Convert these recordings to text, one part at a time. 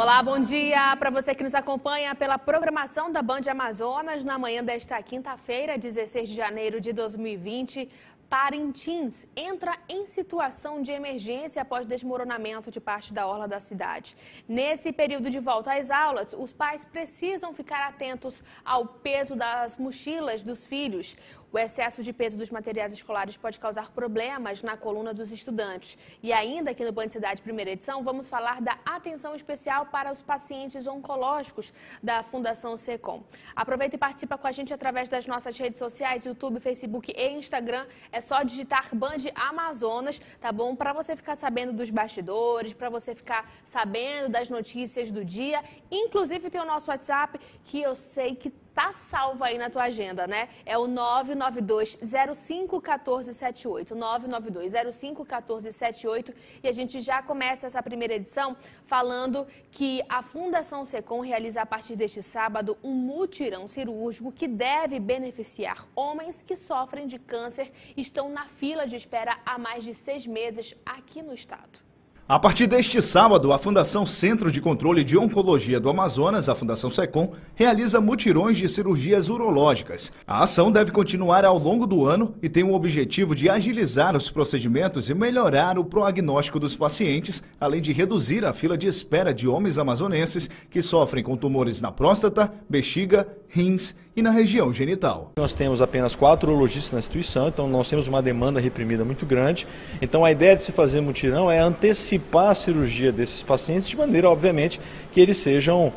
Olá, bom dia para você que nos acompanha pela programação da Band Amazonas na manhã desta quinta-feira, 16 de janeiro de 2020. Parintins entra em situação de emergência após desmoronamento de parte da orla da cidade. Nesse período de volta às aulas, os pais precisam ficar atentos ao peso das mochilas dos filhos. O excesso de peso dos materiais escolares pode causar problemas na coluna dos estudantes. E ainda aqui no Band Cidade Primeira Edição, vamos falar da atenção especial para os pacientes oncológicos da Fundação SECOM. Aproveita e participa com a gente através das nossas redes sociais, YouTube, Facebook e Instagram. É só digitar Band Amazonas, tá bom? Para você ficar sabendo dos bastidores, para você ficar sabendo das notícias do dia. Inclusive tem o nosso WhatsApp, que eu sei que tá salvo aí na tua agenda, né? É o 992051478, 992051478, e a gente já começa essa primeira edição falando que a Fundação SECOM realiza a partir deste sábado um mutirão cirúrgico que deve beneficiar homens que sofrem de câncer e estão na fila de espera há mais de 6 meses aqui no estado. A partir deste sábado, a Fundação Centro de Controle de Oncologia do Amazonas, a Fundação SECOM, realiza mutirões de cirurgias urológicas. A ação deve continuar ao longo do ano e tem o objetivo de agilizar os procedimentos e melhorar o prognóstico dos pacientes, além de reduzir a fila de espera de homens amazonenses que sofrem com tumores na próstata, bexiga, rins e na região genital. Nós temos apenas 4 urologistas na instituição, então nós temos uma demanda reprimida muito grande. Então a ideia de se fazer mutirão é antecipar a cirurgia desses pacientes de maneira, obviamente, que eles sejam,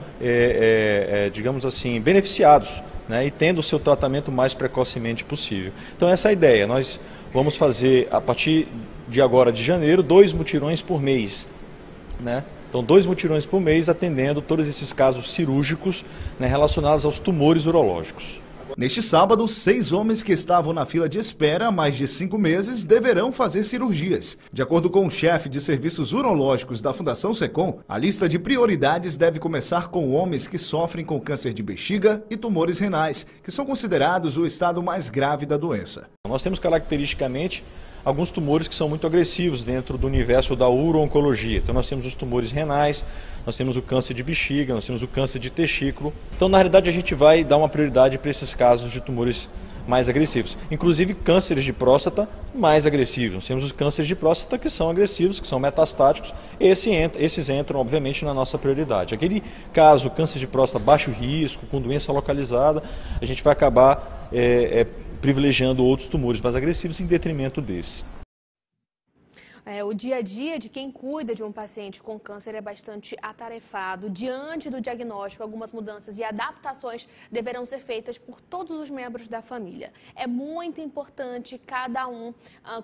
digamos assim, beneficiados, né, e tendo o seu tratamento o mais precocemente possível. Então essa é a ideia. Nós vamos fazer, a partir de agora de janeiro, 2 mutirões por mês, né? Então, 2 mutirões por mês atendendo todos esses casos cirúrgicos, né, relacionados aos tumores urológicos. Neste sábado, 6 homens que estavam na fila de espera há mais de 5 meses deverão fazer cirurgias. De acordo com o chefe de serviços urológicos da Fundação SECOM, a lista de prioridades deve começar com homens que sofrem com câncer de bexiga e tumores renais, que são considerados o estado mais grave da doença. Nós temos caracteristicamente alguns tumores que são muito agressivos dentro do universo da uro-oncologia. Então nós temos os tumores renais, nós temos o câncer de bexiga, nós temos o câncer de testículo. Então na realidade a gente vai dar uma prioridade para esses casos de tumores mais agressivos. Inclusive cânceres de próstata mais agressivos. Nós temos os cânceres de próstata que são agressivos, que são metastáticos. Esses entram obviamente na nossa prioridade. Aquele caso, câncer de próstata baixo risco, com doença localizada, a gente vai acabar privilegiando outros tumores mais agressivos em detrimento desse. O dia a dia de quem cuida de um paciente com câncer é bastante atarefado. Diante do diagnóstico, algumas mudanças e adaptações deverão ser feitas por todos os membros da família. É muito importante cada um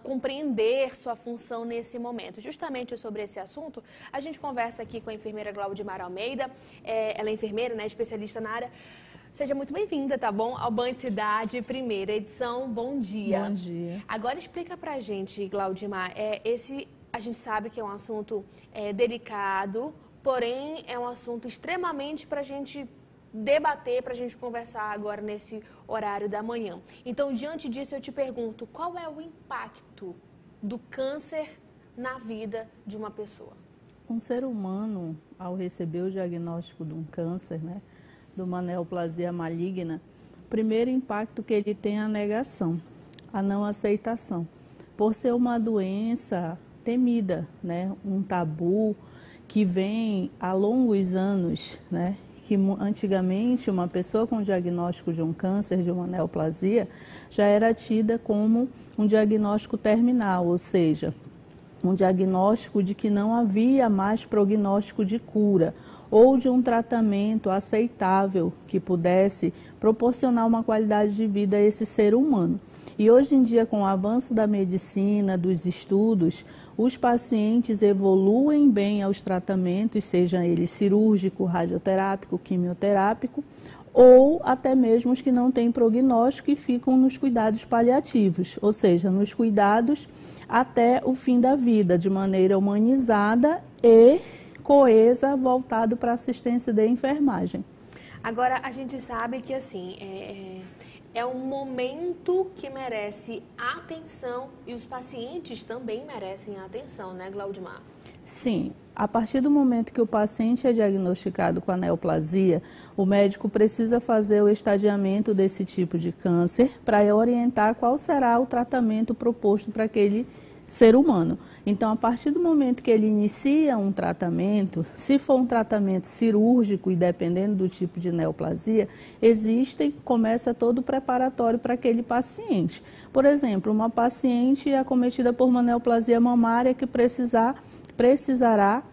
compreender sua função nesse momento. Justamente sobre esse assunto, a gente conversa aqui com a enfermeira Glaudimar Almeida. Ela é enfermeira, né, especialista na área. Seja muito bem-vinda, tá bom? Ao Band Cidade, primeira edição. Bom dia. Bom dia. Agora explica pra gente, Glaudimar, a gente sabe que é um assunto delicado, porém é um assunto extremamente pra gente debater, pra gente conversar agora nesse horário da manhã. Então, diante disso, eu te pergunto, qual é o impacto do câncer na vida de uma pessoa? Um ser humano, ao receber o diagnóstico de um câncer, né, de uma neoplasia maligna, o primeiro impacto que ele tem é a negação, a não aceitação. Por ser uma doença temida, né, um tabu que vem há longos anos, né, que antigamente uma pessoa com diagnóstico de um câncer, de uma neoplasia, já era tida como um diagnóstico terminal, ou seja, um diagnóstico de que não havia mais prognóstico de cura ou de um tratamento aceitável que pudesse proporcionar uma qualidade de vida a esse ser humano. E hoje em dia, com o avanço da medicina, dos estudos, os pacientes evoluem bem aos tratamentos, seja ele cirúrgico, radioterápico, quimioterápico, ou até mesmo os que não têm prognóstico e ficam nos cuidados paliativos, ou seja, nos cuidados até o fim da vida, de maneira humanizada e coesa, voltado para a assistência de enfermagem. Agora, a gente sabe que, assim, é um momento que merece atenção e os pacientes também merecem atenção, né, Glaudimar? Sim, a partir do momento que o paciente é diagnosticado com a neoplasia, o médico precisa fazer o estadiamento desse tipo de câncer para orientar qual será o tratamento proposto para aquele ser humano. Então, a partir do momento que ele inicia um tratamento, se for um tratamento cirúrgico e dependendo do tipo de neoplasia, começa todo o preparatório para aquele paciente. Por exemplo, uma paciente acometida por uma neoplasia mamária que precisará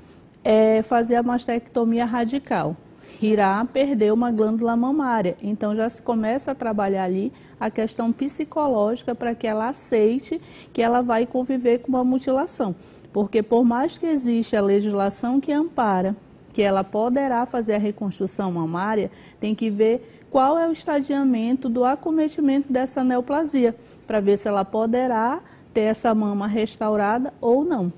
fazer a mastectomia radical. Irá perder uma glândula mamária. Então, já se começa a trabalhar ali a questão psicológica para que ela aceite que ela vai conviver com uma mutilação. Porque por mais que exista a legislação que ampara, que ela poderá fazer a reconstrução mamária, tem que ver qual é o estadiamento do acometimento dessa neoplasia, para ver se ela poderá ter essa mama restaurada ou não.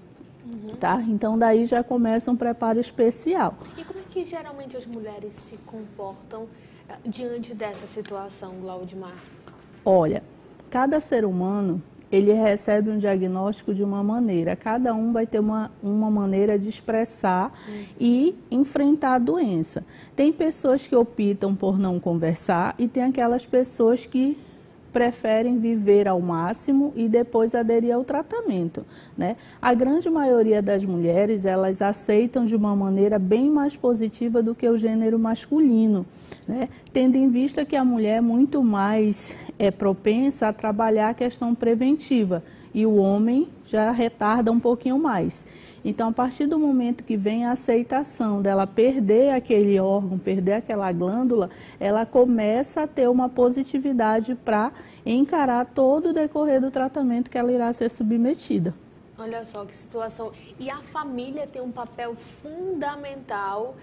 Tá? Então, daí já começa um preparo especial. E como é que geralmente as mulheres se comportam diante dessa situação, Glaudimar? Olha, cada ser humano, ele recebe um diagnóstico de uma maneira. Cada um vai ter uma maneira de expressar e enfrentar a doença. Tem pessoas que optam por não conversar e tem aquelas pessoas que preferem viver ao máximo e depois aderir ao tratamento, né? A grande maioria das mulheres, elas aceitam de uma maneira bem mais positiva do que o gênero masculino, né? Tendo em vista que a mulher é muito mais propensa a trabalhar a questão preventiva e o homem já retarda um pouquinho mais. Então, a partir do momento que vem a aceitação dela perder aquele órgão, perder aquela glândula, ela começa a ter uma positividade para encarar todo o decorrer do tratamento que ela irá ser submetida. Olha só que situação. E a família tem um papel fundamental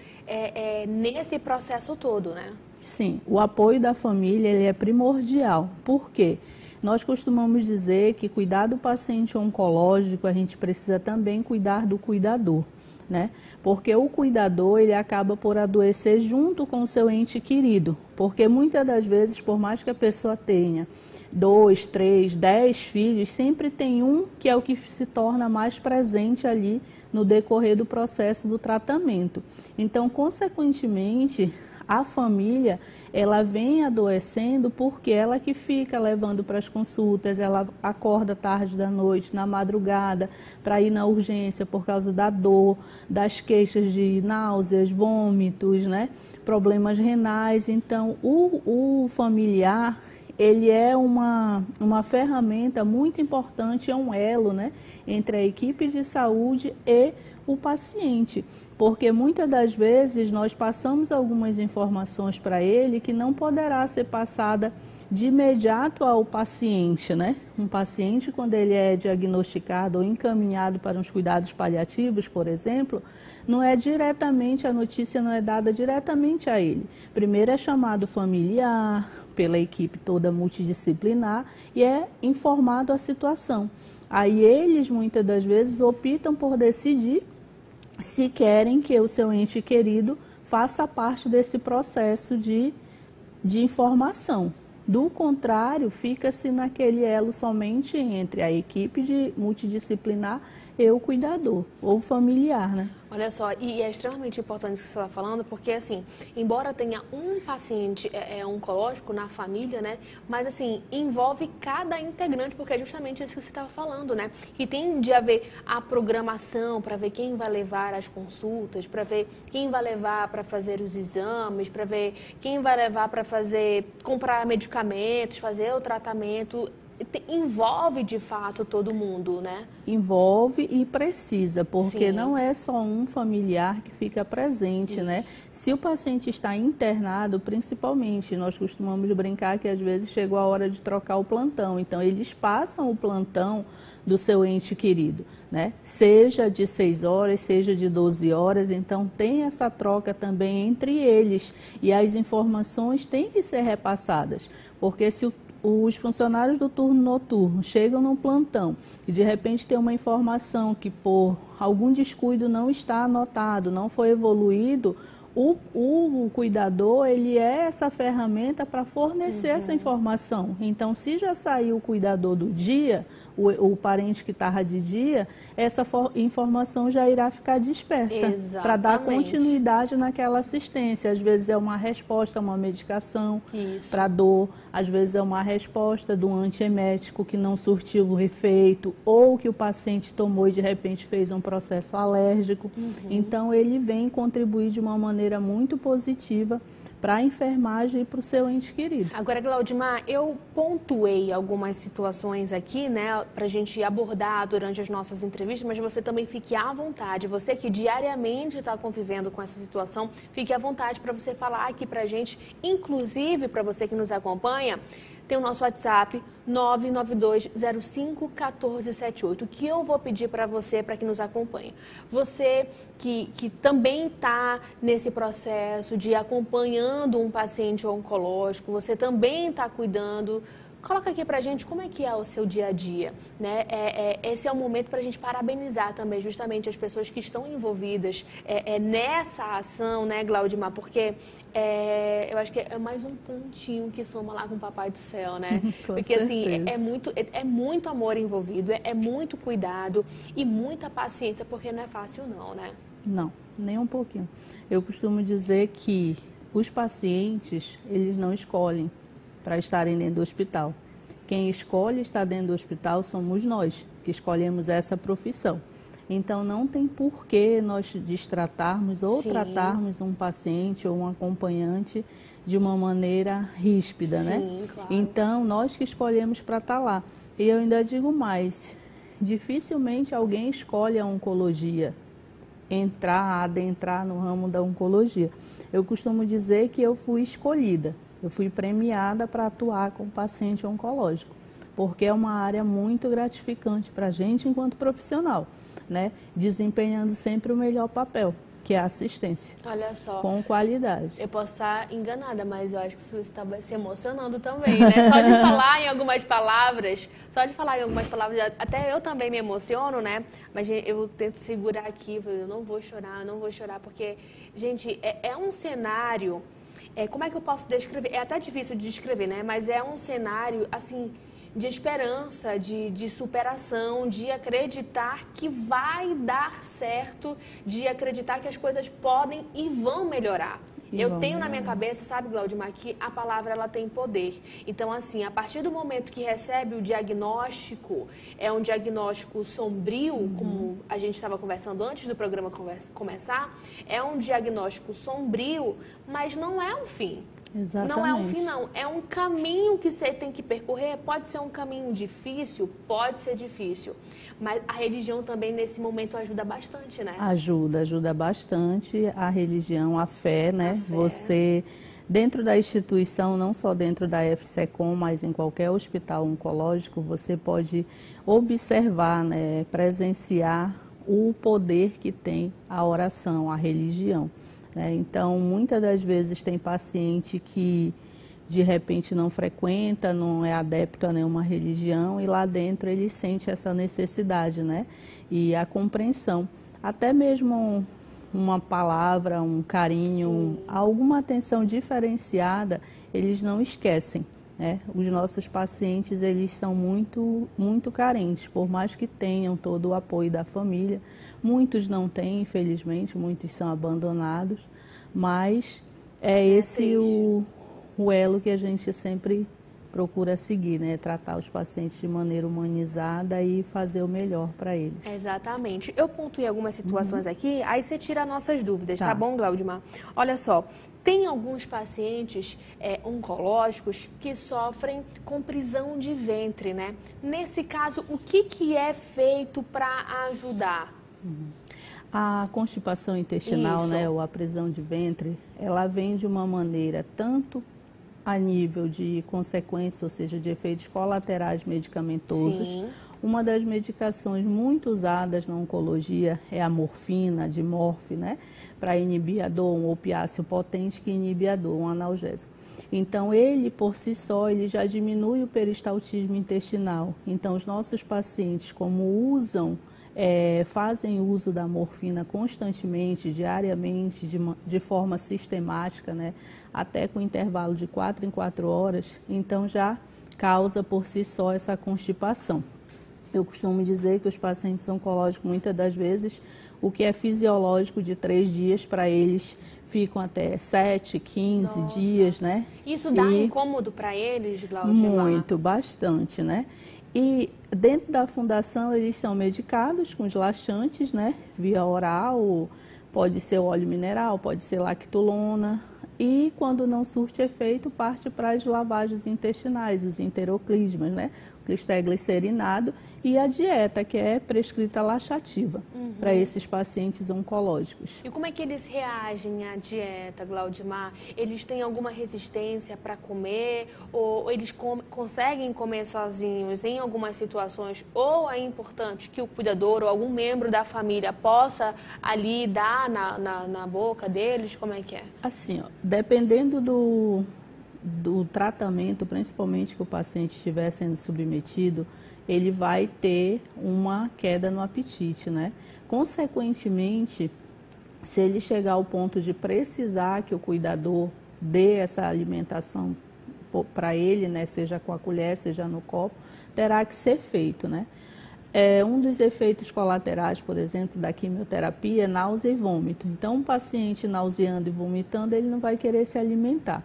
nesse processo todo, né? Sim, o apoio da família ele é primordial. Por quê? Nós costumamos dizer que cuidar do paciente oncológico, a gente precisa também cuidar do cuidador, né? Porque o cuidador, ele acaba por adoecer junto com o seu ente querido. Porque muitas das vezes, por mais que a pessoa tenha 2, 3, 10 filhos, sempre tem um que é o que se torna mais presente ali no decorrer do processo do tratamento. Então, consequentemente, a família, ela vem adoecendo porque ela que fica levando para as consultas, ela acorda tarde da noite, na madrugada, para ir na urgência por causa da dor, das queixas de náuseas, vômitos, né? Problemas renais. Então, o familiar, ele é uma ferramenta muito importante, é um elo, né, entre a equipe de saúde e o paciente, porque muitas das vezes nós passamos algumas informações para ele que não poderá ser passada de imediato ao paciente, né? Um paciente, quando ele é diagnosticado ou encaminhado para uns cuidados paliativos, por exemplo, a notícia não é dada diretamente a ele. Primeiro é chamado familiar, pela equipe toda multidisciplinar, e é informado a situação. Aí eles, muitas das vezes, optam por decidir se querem que o seu ente querido faça parte desse processo de informação. Do contrário, fica-se naquele elo somente entre a equipe multidisciplinar e o cuidador, ou familiar, né? Olha só, e é extremamente importante isso que você está falando, porque assim, embora tenha um paciente oncológico na família, né, mas assim, envolve cada integrante, porque é justamente isso que você estava falando, né, que tem de haver a programação para ver quem vai levar as consultas, para ver quem vai levar para fazer os exames, para ver quem vai levar para comprar medicamentos, fazer o tratamento. Envolve de fato todo mundo, né? Envolve e precisa, porque Sim. Não é só um familiar que fica presente, Isso. né? Se o paciente está internado, principalmente, nós costumamos brincar que às vezes chegou a hora de trocar o plantão, então eles passam o plantão do seu ente querido, né? Seja de 6 horas, seja de 12 horas, então tem essa troca também entre eles e as informações têm que ser repassadas, porque se os funcionários do turno noturno chegam no plantão e de repente tem uma informação que por algum descuido não está anotado, não foi evoluído, O cuidador, ele é essa ferramenta para fornecer essa informação. Então, se já saiu o cuidador do dia, o parente que estava de dia, essa informação já irá ficar dispersa para dar continuidade naquela assistência. Às vezes é uma resposta a uma medicação para dor, às vezes é uma resposta do antiemético que não surtiu o efeito ou que o paciente tomou e de repente fez um processo alérgico. Então, ele vem contribuir de uma maneira muito positiva para a enfermagem e para o seu ente querido. Agora, Glaudimar, eu pontuei algumas situações aqui, né, para a gente abordar durante as nossas entrevistas, mas você também fique à vontade. Você que diariamente está convivendo com essa situação, fique à vontade para você falar aqui para a gente, inclusive para você que nos acompanha. Tem o nosso WhatsApp 992051478, que eu vou pedir para você, para que nos acompanhe. Você que também está nesse processo de acompanhando um paciente oncológico, você também está cuidando. Coloca aqui pra gente como é que é o seu dia a dia, né? Esse é o momento para a gente parabenizar também justamente as pessoas que estão envolvidas nessa ação, né, Glaudimar? Porque eu acho que é mais um pontinho que soma lá com o Papai do Céu, né? Porque assim, é muito amor envolvido, é muito cuidado e muita paciência, porque não é fácil não, né? Não, nem um pouquinho. Eu costumo dizer que os pacientes, eles não escolhem para estarem dentro do hospital. Quem escolhe estar dentro do hospital somos nós, que escolhemos essa profissão. Então, não tem porquê nós destratarmos ou tratarmos um paciente ou um acompanhante de uma maneira ríspida, né? Claro. Então, nós que escolhemos para estar lá. E eu ainda digo mais, dificilmente alguém escolhe a oncologia, adentrar no ramo da oncologia. Eu costumo dizer que eu fui escolhida. Eu fui premiada para atuar com paciente oncológico, porque é uma área muito gratificante para a gente enquanto profissional, né? Desempenhando sempre o melhor papel, que é a assistência. Olha só. Com qualidade. Eu posso estar enganada, mas eu acho que você está se emocionando também, né? Só de falar em algumas palavras, até eu também me emociono, né? Mas eu tento segurar aqui, eu não vou chorar, porque, gente, é um cenário... como é que eu posso descrever? É até difícil de descrever, né? Mas é um cenário, assim, de esperança, de superação, de acreditar que vai dar certo, de acreditar que as coisas podem e vão melhorar. Eu tenho na minha cabeça, sabe, Glaudimar, que a palavra ela tem poder. Então, assim, a partir do momento que recebe o diagnóstico, é um diagnóstico sombrio, como a gente estava conversando antes do programa começar, é um diagnóstico sombrio, mas não é um fim. Exatamente. Não é um fim, não. É um caminho que você tem que percorrer. Pode ser um caminho difícil, pode ser difícil. Mas a religião também, nesse momento, ajuda bastante, né? Ajuda bastante. A religião, a fé, né? A fé. Você, dentro da instituição, não só dentro da FSECOM, mas em qualquer hospital oncológico, você pode observar, né? Presenciar o poder que tem a oração, a religião. Então, muitas das vezes tem paciente que de repente não frequenta, não é adepto a nenhuma religião e lá dentro ele sente essa necessidade, né? E a compreensão, até mesmo uma palavra, um carinho, alguma atenção diferenciada, eles não esquecem, né? Os nossos pacientes, eles são muito carentes, por mais que tenham todo o apoio da família. Muitos não têm, infelizmente, muitos são abandonados, mas esse o elo que a gente sempre procura seguir, né? Tratar os pacientes de maneira humanizada e fazer o melhor para eles. Exatamente. Eu pontuei algumas situações aqui, aí você tira nossas dúvidas, tá bom, Glaudimar? Olha só, tem alguns pacientes oncológicos que sofrem com prisão de ventre, né? Nesse caso, o que é feito para ajudar? A constipação intestinal, né, ou a prisão de ventre, ela vem de uma maneira tanto a nível de consequência, ou seja, de efeitos colaterais medicamentosos. Sim. Uma das medicações muito usadas na oncologia é a morfina, a Dimorf, né, para inibir a dor, um opiáceo potente que inibe a dor, um analgésico. Então, ele, por si só, ele já diminui o peristaltismo intestinal. Então, os nossos pacientes, como usam fazem uso da morfina constantemente, diariamente, de forma sistemática, né, até com intervalo de 4 em 4 horas, então já causa por si só essa constipação. Eu costumo dizer que os pacientes oncológicos, muitas das vezes, o que é fisiológico de 3 dias, para eles ficam até 7, 15 Nossa. dias, né? Isso dá incômodo para eles, Glaudimar? Muito, bastante, né? E dentro da fundação eles são medicados com os laxantes, né? Via oral, pode ser óleo mineral, pode ser lactulona. E quando não surte efeito, parte para as lavagens intestinais, os enteroclismas, né? O clisteglicerinado e a dieta, que é prescrita laxativa para esses pacientes oncológicos. E como é que eles reagem à dieta, Glaudimar? Eles têm alguma resistência para comer? Ou eles conseguem comer sozinhos em algumas situações? Ou é importante que o cuidador ou algum membro da família possa ali dar na boca deles? Como é que é? Assim, ó, dependendo do tratamento, principalmente que o paciente estiver sendo submetido, ele vai ter uma queda no apetite, né? Consequentemente, se ele chegar ao ponto de precisar que o cuidador dê essa alimentação para ele, né, seja com a colher, seja no copo, terá que ser feito, né? Um dos efeitos colaterais, por exemplo, da quimioterapia é náusea e vômito. Então, um paciente nauseando e vomitando, ele não vai querer se alimentar.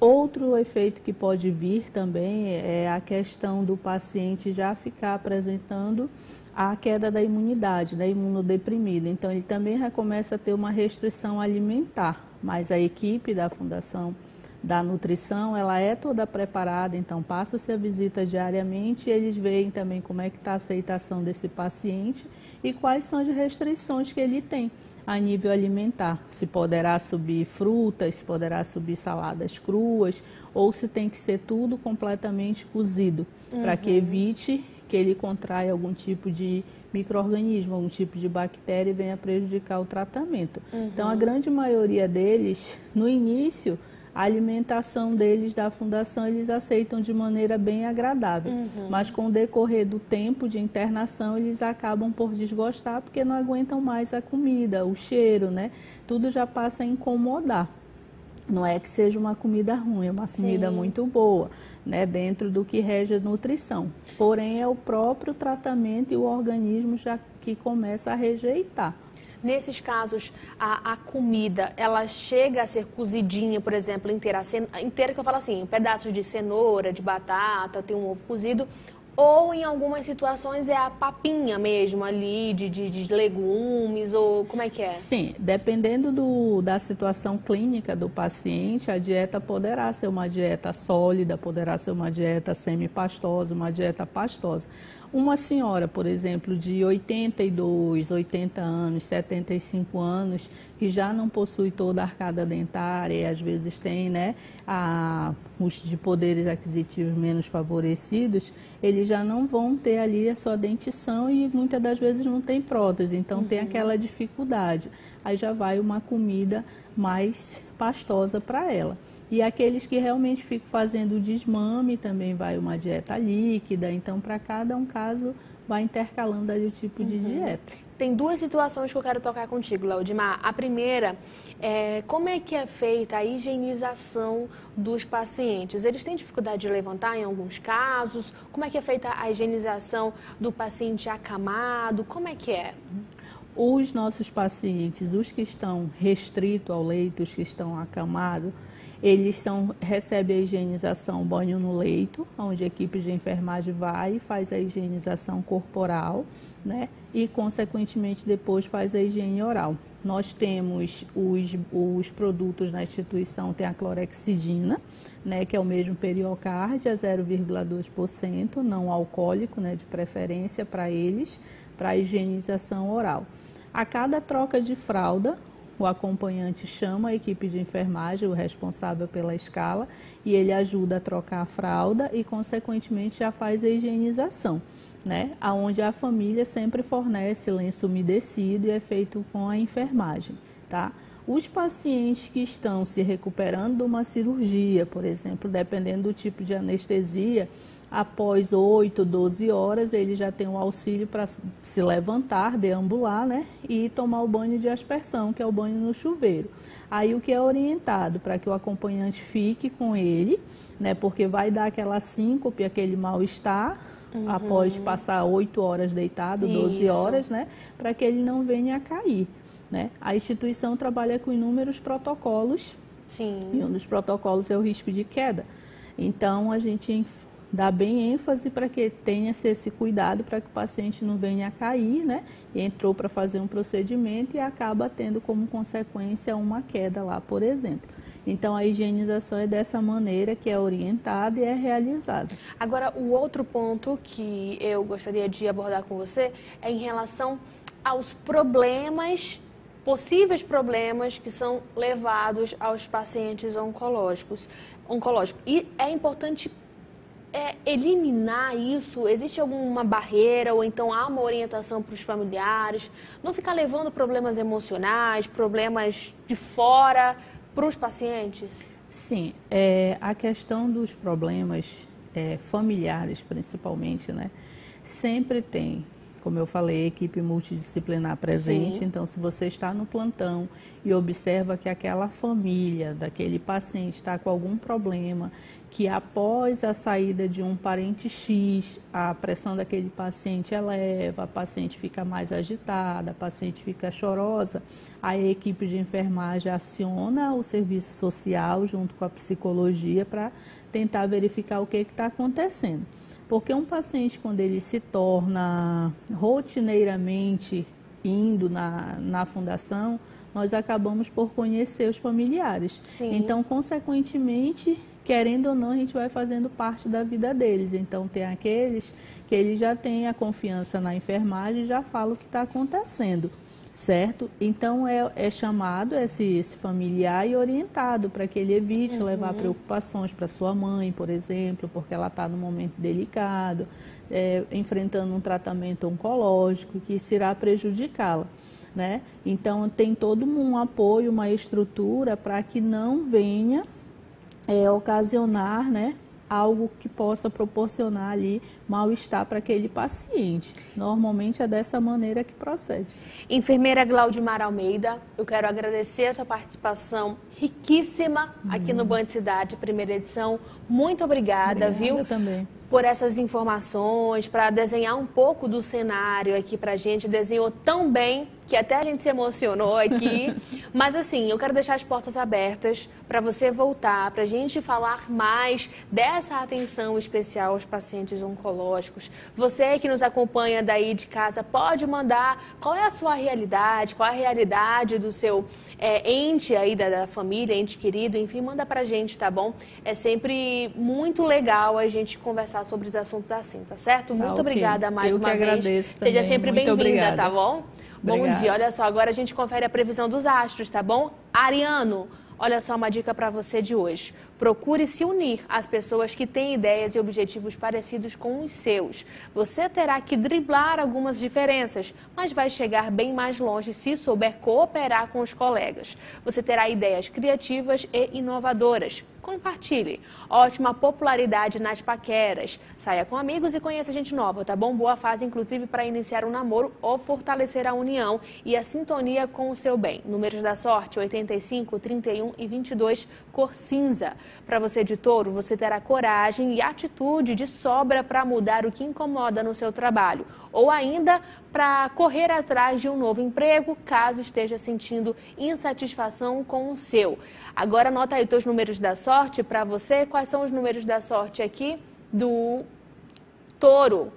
Outro efeito que pode vir também é a questão do paciente já ficar apresentando a queda da imunidade, da imunodeprimida. Então, ele também já começa a ter uma restrição alimentar, mas a equipe da Fundação da Nutrição, ela é toda preparada, então passa-se a visita diariamente e eles veem também como é que está a aceitação desse paciente e quais são as restrições que ele tem a nível alimentar, se poderá subir frutas, se poderá subir saladas cruas ou se tem que ser tudo completamente cozido, para que evite que ele contraia algum tipo de micro-organismo, algum tipo de bactéria e venha prejudicar o tratamento. Então, a grande maioria deles, no início, a alimentação deles da fundação eles aceitam de maneira bem agradável, mas com o decorrer do tempo de internação eles acabam por desgostar porque não aguentam mais a comida, o cheiro, né? Tudo já passa a incomodar. Não é que seja uma comida ruim, é uma comida muito boa, né? Dentro do que rege a nutrição. Porém, é o próprio tratamento e o organismo já que começa a rejeitar. Nesses casos, a comida, ela chega a ser cozidinha, por exemplo, inteira que eu falo assim, pedaços de cenoura, de batata, tem um ovo cozido, ou em algumas situações é a papinha mesmo ali, de legumes, ou como é que é? Sim, dependendo da situação clínica do paciente, a dieta poderá ser uma dieta sólida, poderá ser uma dieta semi-pastosa, uma dieta pastosa. Uma senhora, por exemplo, de 82, 80 anos, 75 anos, que já não possui toda a arcada dentária e às vezes tem, né, os de poderes aquisitivos menos favorecidos, eles já não vão ter ali a sua dentição e muitas das vezes não tem prótese, então tem aquela dificuldade. Aí já vai uma comida mais pastosa para ela. E aqueles que realmente ficam fazendo desmame, também vai uma dieta líquida. Então, para cada um caso, vai intercalando ali o tipo de dieta. Tem duas situações que eu quero tocar contigo, Glaudimar. A primeira é como é que é feita a higienização dos pacientes? Eles têm dificuldade de levantar em alguns casos? Como é que é feita a higienização do paciente acamado? Como é que é? Os nossos pacientes, os que estão restritos ao leito, os que estão acamados, eles recebem a higienização banho no leito, onde a equipe de enfermagem vai e faz a higienização corporal, né? E, consequentemente, depois faz a higiene oral. Nós temos os produtos na instituição, tem a clorexidina, né? Que é o mesmo Periocard, a 0,2%, não alcoólico, né? De preferência para eles, para a higienização oral. A cada troca de fralda, o acompanhante chama a equipe de enfermagem, o responsável pela escala, e ele ajuda a trocar a fralda e, consequentemente, já faz a higienização, né? Onde a família sempre fornece lenço umedecido e é feito com a enfermagem, tá? Os pacientes que estão se recuperando de uma cirurgia, por exemplo, dependendo do tipo de anestesia, após 8, 12 horas, ele já tem um auxílio para se levantar, deambular, né? E tomar o banho de aspersão, que é o banho no chuveiro. Aí o que é orientado para que o acompanhante fique com ele, né? Porque vai dar aquela síncope, aquele mal-estar, após passar 8 horas deitado, 12 horas, né? Para que ele não venha a cair, né? A instituição trabalha com inúmeros protocolos. Sim. E um dos protocolos é o risco de queda. Então, a gente dá bem ênfase para que tenha esse cuidado para que o paciente não venha a cair, né? Entrou para fazer um procedimento e acaba tendo como consequência uma queda lá, por exemplo. Então, a higienização é dessa maneira que é orientada e é realizada. Agora, o outro ponto que eu gostaria de abordar com você é em relação aos problemas, possíveis problemas que são levados aos pacientes oncológicos. E é importante eliminar isso. Existe alguma barreira ou então há uma orientação para os familiares? Não ficar levando problemas emocionais, problemas de fora para os pacientes? Sim, a questão dos problemas familiares, principalmente, né? Sempre tem, como eu falei, equipe multidisciplinar presente. Sim. Então, se você está no plantão e observa que aquela família, daquele paciente está com algum problema, que após a saída de um parente X, a pressão daquele paciente eleva, a paciente fica mais agitada, a paciente fica chorosa, a equipe de enfermagem aciona o serviço social junto com a psicologia para tentar verificar o que está acontecendo. Porque um paciente, quando ele se torna rotineiramente indo na fundação, nós acabamos por conhecer os familiares. Sim. Então, consequentemente, querendo ou não, a gente vai fazendo parte da vida deles. Então, tem aqueles que eles já têm a confiança na enfermagem e já falam o que está acontecendo, certo? Então, é chamado esse familiar e orientado para que ele evite levar preocupações para sua mãe, por exemplo, porque ela está num momento delicado, enfrentando um tratamento oncológico que irá prejudicá-la, né? Então, tem todo um apoio, uma estrutura para que não venha ocasionar, né, algo que possa proporcionar ali mal-estar para aquele paciente. Normalmente é dessa maneira que procede. Enfermeira Glaudimar Almeida, eu quero agradecer a sua participação riquíssima aqui no Band Cidade, primeira edição. Muito obrigada, viu? Também. Por essas informações, para desenhar um pouco do cenário aqui para a gente. Desenhou tão bem que até a gente se emocionou aqui. Mas assim, eu quero deixar as portas abertas para você voltar, para a gente falar mais dessa atenção especial aos pacientes oncológicos. Você que nos acompanha daí de casa, pode mandar qual é a sua realidade, qual é a realidade do seu ente aí da família, ente querido, enfim, manda pra gente, tá bom? É sempre muito legal a gente conversar sobre os assuntos assim, tá certo? Muito obrigada mais uma vez. Agradeço também. Seja sempre bem-vinda, tá bom? Obrigada. Bom dia, olha só, agora a gente confere a previsão dos astros, tá bom? Ariano, olha só uma dica para você de hoje. Procure se unir às pessoas que têm ideias e objetivos parecidos com os seus. Você terá que driblar algumas diferenças, mas vai chegar bem mais longe se souber cooperar com os colegas. Você terá ideias criativas e inovadoras. Compartilhe. Ótima popularidade nas paqueras. Saia com amigos e conheça gente nova, tá bom? Boa fase, inclusive, para iniciar um namoro ou fortalecer a união e a sintonia com o seu bem. Números da sorte, 85, 31 e 22, cor cinza. Para você de touro, você terá coragem e atitude de sobra para mudar o que incomoda no seu trabalho. Ou ainda para correr atrás de um novo emprego, caso esteja sentindo insatisfação com o seu. Agora anota aí os teus números da sorte para você. Quais são os números da sorte aqui do touro?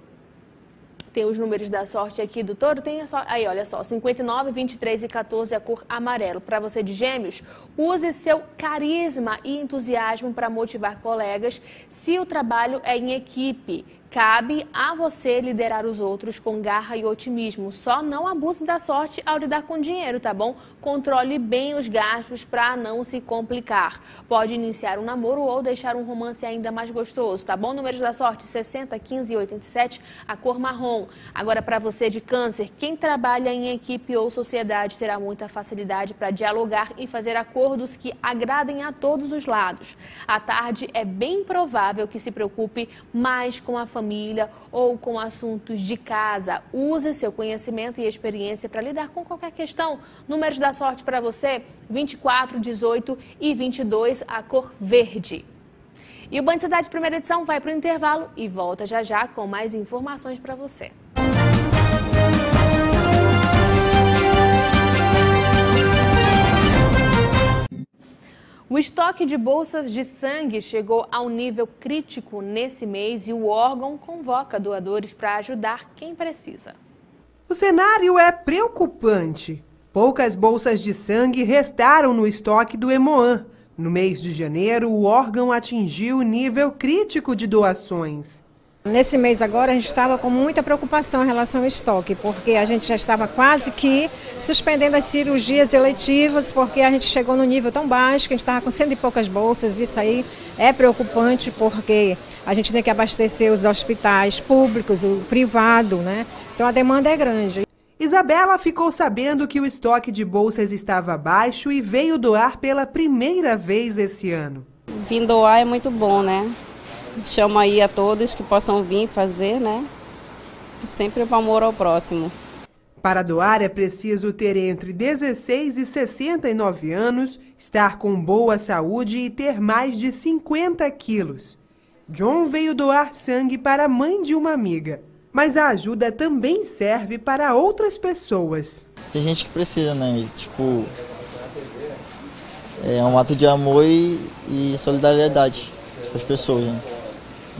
Tem os números da sorte aqui do touro, tem aí, olha só, 59, 23 e 14, a cor amarelo. Para você de gêmeos, use seu carisma e entusiasmo para motivar colegas se o trabalho é em equipe. Cabe a você liderar os outros com garra e otimismo. Só não abuse da sorte ao lidar com dinheiro, tá bom? Controle bem os gastos para não se complicar. Pode iniciar um namoro ou deixar um romance ainda mais gostoso, tá bom? Números da sorte 60, 15 e 87, a cor marrom. Agora para você de Câncer, quem trabalha em equipe ou sociedade terá muita facilidade para dialogar e fazer acordos que agradem a todos os lados. À tarde é bem provável que se preocupe mais com a família ou com assuntos de casa. Use seu conhecimento e experiência para lidar com qualquer questão. Números da sorte para você, 24, 18 e 22, a cor verde. E o Band Cidade Primeira Edição vai para o intervalo e volta já já com mais informações para você. O estoque de bolsas de sangue chegou a um nível crítico nesse mês e o órgão convoca doadores para ajudar quem precisa. O cenário é preocupante. Poucas bolsas de sangue restaram no estoque do Hemoan. No mês de janeiro, o órgão atingiu o nível crítico de doações. Nesse mês agora a gente estava com muita preocupação em relação ao estoque, porque a gente já estava quase que suspendendo as cirurgias eletivas, porque a gente chegou no nível tão baixo que a gente estava com 100 e poucas bolsas. Isso aí é preocupante porque a gente tem que abastecer os hospitais públicos, o privado, né? Então a demanda é grande. Isabela ficou sabendo que o estoque de bolsas estava baixo e veio doar pela primeira vez esse ano. Vim doar é muito bom, né? Chamo aí a todos que possam vir fazer, né? Sempre por amor ao próximo. Para doar é preciso ter entre 16 e 69 anos, estar com boa saúde e ter mais de 50 quilos. John veio doar sangue para a mãe de uma amiga, mas a ajuda também serve para outras pessoas. Tem gente que precisa, né? Tipo, é um ato de amor e solidariedade para as pessoas, né?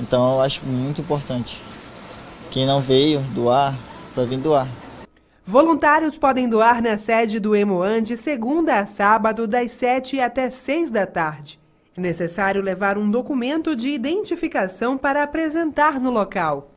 Então eu acho muito importante. Quem não veio doar, para vir doar. Voluntários podem doar na sede do Hemoan de segunda a sábado, das 7 até 6 da tarde. É necessário levar um documento de identificação para apresentar no local.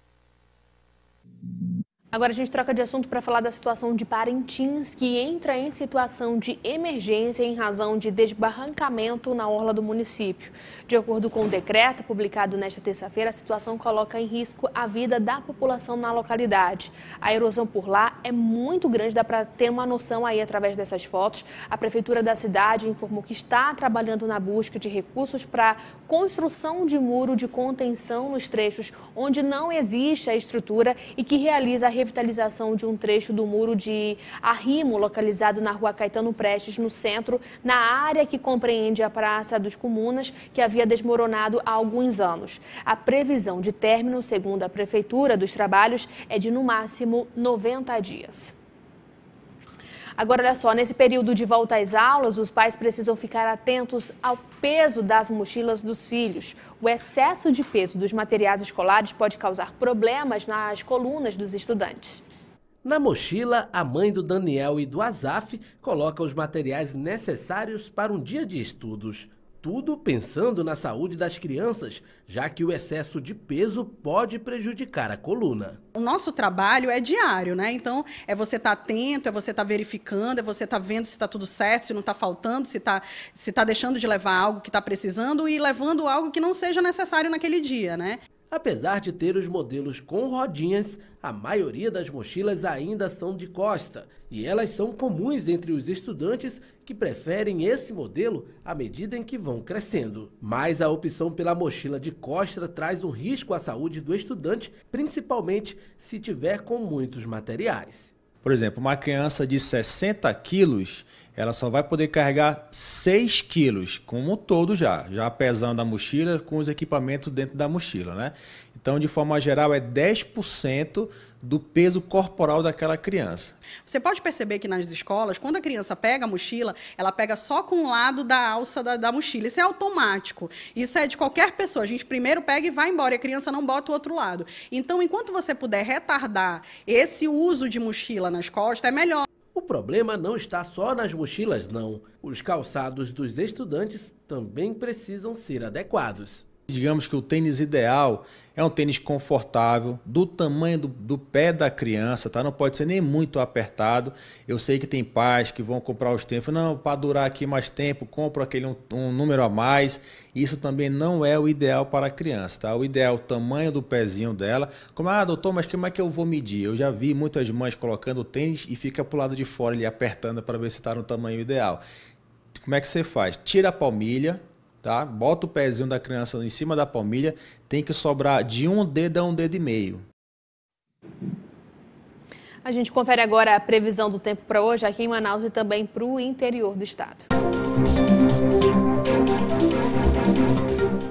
Agora a gente troca de assunto para falar da situação de Parintins, que entra em situação de emergência em razão de desbarrancamento na orla do município. De acordo com o decreto publicado nesta terça-feira, a situação coloca em risco a vida da população na localidade. A erosão por lá é muito grande, dá para ter uma noção aí através dessas fotos. A prefeitura da cidade informou que está trabalhando na busca de recursos para construção de muro de contenção nos trechos onde não existe a estrutura e que realiza a revitalização de um trecho do muro de arrimo localizado na rua Caetano Prestes, no centro, na área que compreende a Praça dos Comunas, que havia desmoronado há alguns anos. A previsão de término, segundo a Prefeitura dos Trabalhos, é de no máximo 90 dias. Agora, olha só, nesse período de volta às aulas, os pais precisam ficar atentos ao peso das mochilas dos filhos. O excesso de peso dos materiais escolares pode causar problemas nas colunas dos estudantes. Na mochila, a mãe do Daniel e do Azaf coloca os materiais necessários para um dia de estudos. Tudo pensando na saúde das crianças, já que o excesso de peso pode prejudicar a coluna. O nosso trabalho é diário, né? Então, é você estar atento, é você estar verificando, é você estar vendo se está tudo certo, se não está faltando, se está deixando de levar algo que está precisando e levando algo que não seja necessário naquele dia, né? Apesar de ter os modelos com rodinhas, a maioria das mochilas ainda são de costa e elas são comuns entre os estudantes que preferem esse modelo à medida em que vão crescendo. Mas a opção pela mochila de costa traz um risco à saúde do estudante, principalmente se tiver com muitos materiais. Por exemplo, uma criança de 60 quilos, ela só vai poder carregar 6 quilos, como um todo já pesando a mochila com os equipamentos dentro da mochila, né? Então, de forma geral, é 10% do peso corporal daquela criança. Você pode perceber que nas escolas, quando a criança pega a mochila, ela pega só com um lado da alça da mochila. Isso é automático. Isso é de qualquer pessoa. A gente primeiro pega e vai embora, e a criança não bota o outro lado. Então, enquanto você puder retardar esse uso de mochila nas costas, é melhor. O problema não está só nas mochilas, não. Os calçados dos estudantes também precisam ser adequados. Digamos que o tênis ideal é um tênis confortável, do tamanho do pé da criança, tá? Não pode ser nem muito apertado. Eu sei que tem pais que vão comprar os tênis, não, para durar aqui mais tempo, compro aquele um número a mais. Isso também não é o ideal para a criança, tá? O ideal é o tamanho do pezinho dela. Como, doutor, mas como é que eu vou medir? Eu já vi muitas mães colocando o tênis e fica pro lado de fora ali apertando para ver se está no tamanho ideal. Como é que você faz? Tira a palmilha, tá? Bota o pezinho da criança em cima da palmilha, tem que sobrar de um dedo a um dedo e meio. A gente confere agora a previsão do tempo para hoje aqui em Manaus e também para o interior do estado.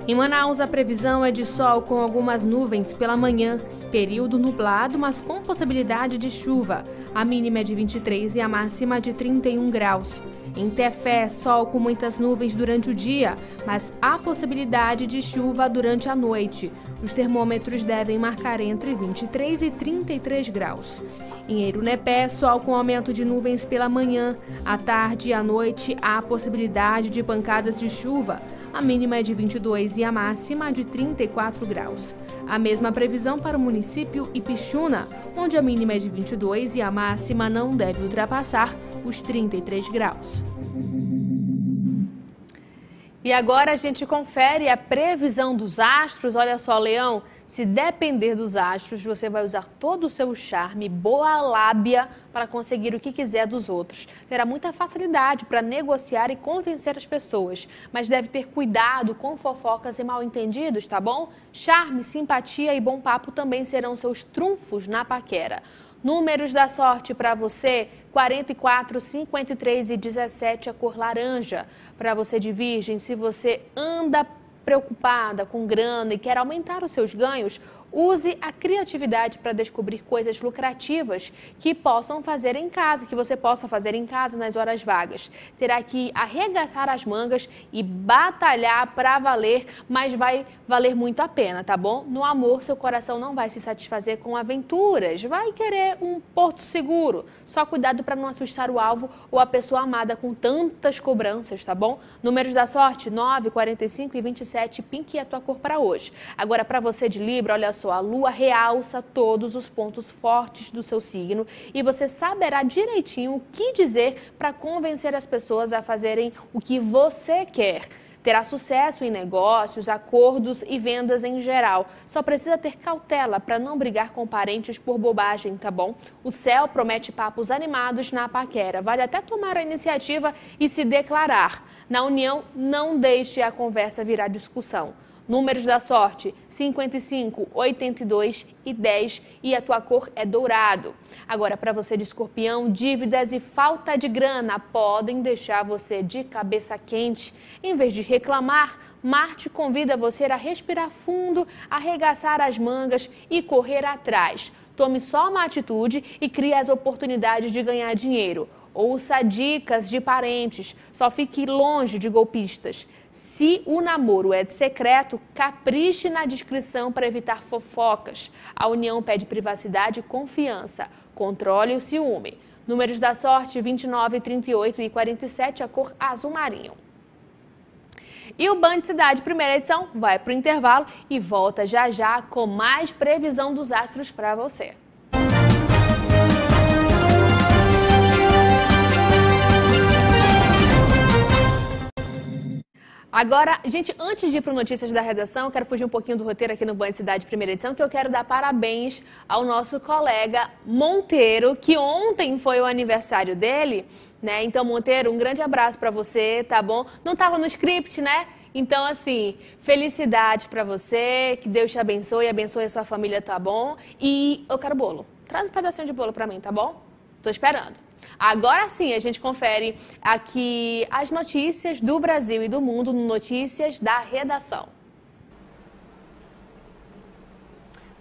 Em Manaus, a previsão é de sol com algumas nuvens pela manhã, período nublado, mas com possibilidade de chuva. A mínima é de 23 e a máxima de 31 graus. Em Tefé, sol com muitas nuvens durante o dia, mas há possibilidade de chuva durante a noite. Os termômetros devem marcar entre 23 e 33 graus. Em Erunepé, sol com aumento de nuvens pela manhã. À tarde e à noite, há possibilidade de pancadas de chuva. A mínima é de 22 e a máxima de 34 graus. A mesma previsão para o município Ipixuna, onde a mínima é de 22 e a máxima não deve ultrapassar os 33 graus. E agora a gente confere a previsão dos astros. Olha só, Leão, se depender dos astros, você vai usar todo o seu charme, boa lábia para conseguir o que quiser dos outros. Terá muita facilidade para negociar e convencer as pessoas, mas deve ter cuidado com fofocas e mal-entendidos, tá bom? Charme, simpatia e bom papo também serão seus trunfos na paquera. Números da sorte para você: 44, 53 e 17, a cor laranja. Para você de Virgem, se você anda preocupada com grana e quer aumentar os seus ganhos, use a criatividade para descobrir coisas lucrativas que você possa fazer em casa nas horas vagas. Terá que arregaçar as mangas e batalhar para valer, mas vai valer muito a pena, tá bom? No amor, seu coração não vai se satisfazer com aventuras, vai querer um porto seguro. Só cuidado para não assustar o alvo ou a pessoa amada com tantas cobranças, tá bom? Números da sorte: 9, 45 e 27, pink é a tua cor para hoje. Agora, para você de Libra, olha só, a lua realça todos os pontos fortes do seu signo e você saberá direitinho o que dizer para convencer as pessoas a fazerem o que você quer. Terá sucesso em negócios, acordos e vendas em geral. Só precisa ter cautela para não brigar com parentes por bobagem, tá bom? O céu promete papos animados na paquera. Vale até tomar a iniciativa e se declarar. Na união, não deixe a conversa virar discussão. Números da sorte: 55, 82 e 10 e a tua cor é dourado. Agora, para você de Escorpião, dívidas e falta de grana podem deixar você de cabeça quente. Em vez de reclamar, Marte convida você a respirar fundo, arregaçar as mangas e correr atrás. Tome só uma atitude e crie as oportunidades de ganhar dinheiro. Ouça dicas de parentes, só fique longe de golpistas. Se o namoro é de secreto, capriche na discrição para evitar fofocas. A união pede privacidade e confiança. Controle o ciúme. Números da sorte: 29, 38 e 47, a cor azul marinho. E o Band Cidade, primeira edição, vai para o intervalo e volta já já com mais previsão dos astros para você. Agora, gente, antes de ir para o Notícias da Redação, eu quero fugir um pouquinho do roteiro aqui no Band Cidade Primeira Edição, que eu quero dar parabéns ao nosso colega Monteiro, que ontem foi o aniversário dele, né? Então, Monteiro, um grande abraço para você, tá bom? Não estava no script, né? Então, assim, felicidade para você, que Deus te abençoe a sua família, tá bom? E eu quero bolo. Traz um pedacinho de bolo para mim, tá bom? Tô esperando. Agora sim, a gente confere aqui as notícias do Brasil e do mundo no Notícias da Redação.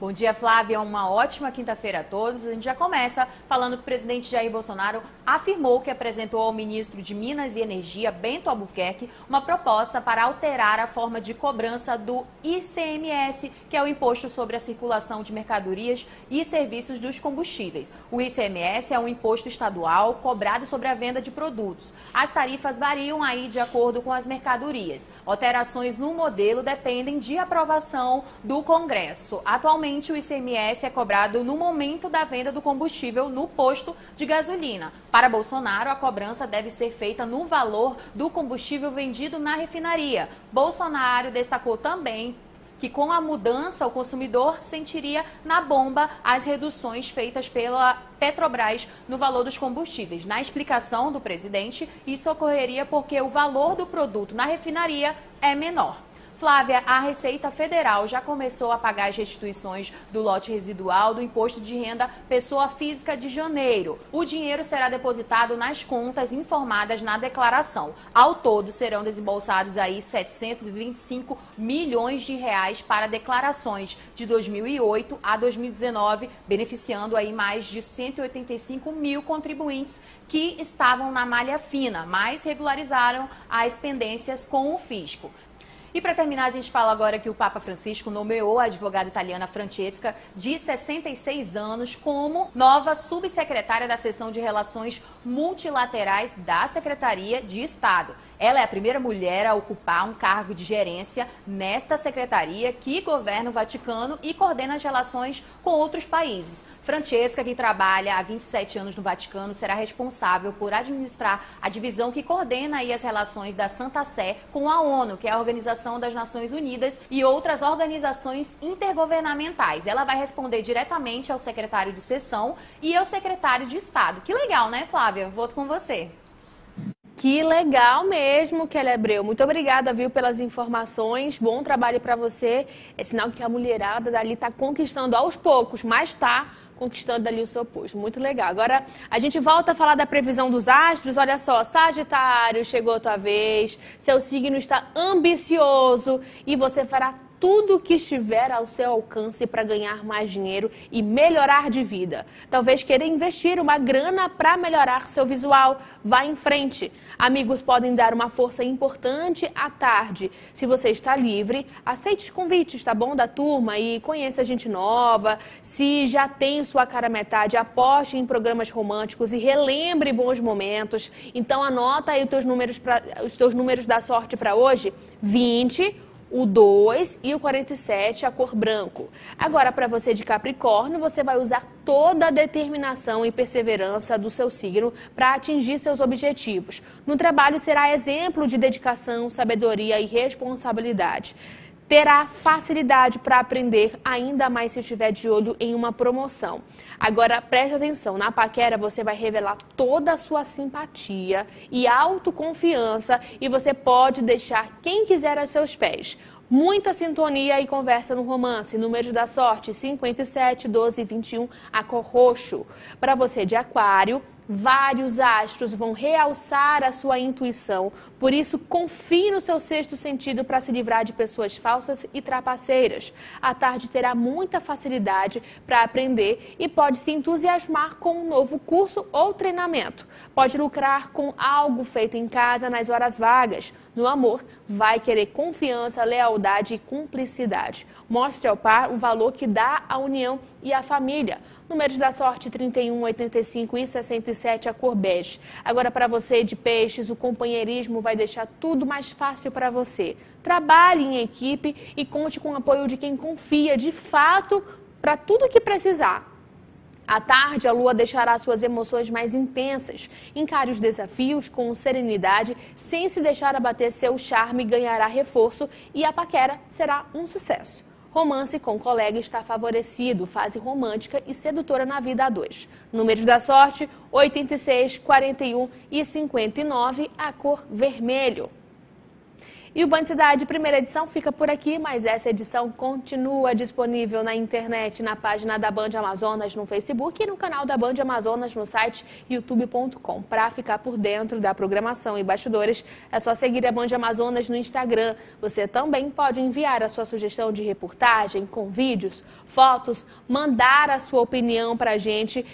Bom dia, Flávia. Uma ótima quinta-feira a todos. A gente já começa falando que o presidente Jair Bolsonaro afirmou que apresentou ao ministro de Minas e Energia, Bento Albuquerque, uma proposta para alterar a forma de cobrança do ICMS, que é o Imposto sobre a Circulação de Mercadorias e Serviços dos Combustíveis. O ICMS é um imposto estadual cobrado sobre a venda de produtos. As tarifas variam aí de acordo com as mercadorias. Alterações no modelo dependem de aprovação do Congresso. Atualmente, o ICMS é cobrado no momento da venda do combustível no posto de gasolina. Para Bolsonaro, a cobrança deve ser feita no valor do combustível vendido na refinaria. Bolsonaro destacou também que com a mudança o consumidor sentiria na bomba as reduções feitas pela Petrobras no valor dos combustíveis. Na explicação do presidente, isso ocorreria porque o valor do produto na refinaria é menor. Flávia, a Receita Federal já começou a pagar as restituições do lote residual do Imposto de Renda Pessoa Física de janeiro. O dinheiro será depositado nas contas informadas na declaração. Ao todo, serão desembolsados aí 725 milhões de reais para declarações de 2008 a 2019, beneficiando aí mais de 185 mil contribuintes que estavam na malha fina, mas regularizaram as pendências com o fisco. E para terminar, a gente fala agora que o Papa Francisco nomeou a advogada italiana Francesca, de 66 anos, como nova subsecretária da Seção de Relações Multilaterais da Secretaria de Estado. Ela é a primeira mulher a ocupar um cargo de gerência nesta secretaria que governa o Vaticano e coordena as relações com outros países. Francesca, que trabalha há 27 anos no Vaticano, será responsável por administrar a divisão que coordena aí as relações da Santa Sé com a ONU, que é a Organização das Nações Unidas, e outras organizações intergovernamentais. Ela vai responder diretamente ao secretário de seção e ao secretário de Estado. Que legal, né, Flávia? Volto com você. Que legal mesmo, Kelly Abreu. Muito obrigada, viu, pelas informações. Bom trabalho para você. É sinal que a mulherada dali está conquistando aos poucos, mas está conquistando dali o seu posto. Muito legal. Agora, a gente volta a falar da previsão dos astros. Olha só, Sagitário, chegou a tua vez. Seu signo está ambicioso e você fará tudo o que estiver ao seu alcance para ganhar mais dinheiro e melhorar de vida. Talvez queira investir uma grana para melhorar seu visual. Vá em frente. Amigos podem dar uma força importante à tarde. Se você está livre, aceite os convites, tá bom, da turma e conheça gente nova. Se já tem sua cara metade, aposte em programas românticos e relembre bons momentos. Então anota aí os teus números da sorte para hoje: 20, o 2 e o 47, a cor branco. Agora, para você de Capricórnio, você vai usar toda a determinação e perseverança do seu signo para atingir seus objetivos. No trabalho, será exemplo de dedicação, sabedoria e responsabilidade. Terá facilidade para aprender, ainda mais se estiver de olho em uma promoção. Agora, preste atenção, na paquera você vai revelar toda a sua simpatia e autoconfiança e você pode deixar quem quiser aos seus pés. Muita sintonia e conversa no romance. Números da sorte: 57, 12 e 21, a cor roxo. Para você de Aquário, vários astros vão realçar a sua intuição, por isso confie no seu sexto sentido para se livrar de pessoas falsas e trapaceiras. À tarde terá muita facilidade para aprender e pode se entusiasmar com um novo curso ou treinamento. Pode lucrar com algo feito em casa nas horas vagas. No amor, vai querer confiança, lealdade e cumplicidade. Mostre ao par o valor que dá a união e a família. Números da sorte: 31, 85 e 67, a cor bege. Agora, para você de Peixes, o companheirismo vai deixar tudo mais fácil para você. Trabalhe em equipe e conte com o apoio de quem confia de fato para tudo que precisar. À tarde, a lua deixará suas emoções mais intensas. Encare os desafios com serenidade, sem se deixar abater. Seu charme ganhará reforço e a paquera será um sucesso. Romance com colega está favorecido, fase romântica e sedutora na vida a dois. Números da sorte: 86, 41 e 59, a cor vermelho. E o Band Cidade, primeira edição, fica por aqui, mas essa edição continua disponível na internet, na página da Band Amazonas no Facebook e no canal da Band Amazonas no site youtube.com. Para ficar por dentro da programação e bastidores, é só seguir a Band Amazonas no Instagram. Você também pode enviar a sua sugestão de reportagem com vídeos, fotos, mandar a sua opinião para a gente,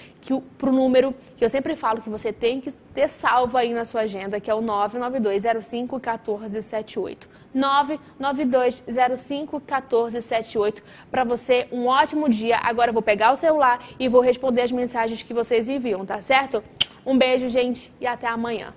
para o número que eu sempre falo que você tem que ter salvo aí na sua agenda, que é o 992051478. 992051478. Para você, um ótimo dia. Agora eu vou pegar o celular e vou responder as mensagens que vocês enviam, tá certo? Um beijo, gente, e até amanhã.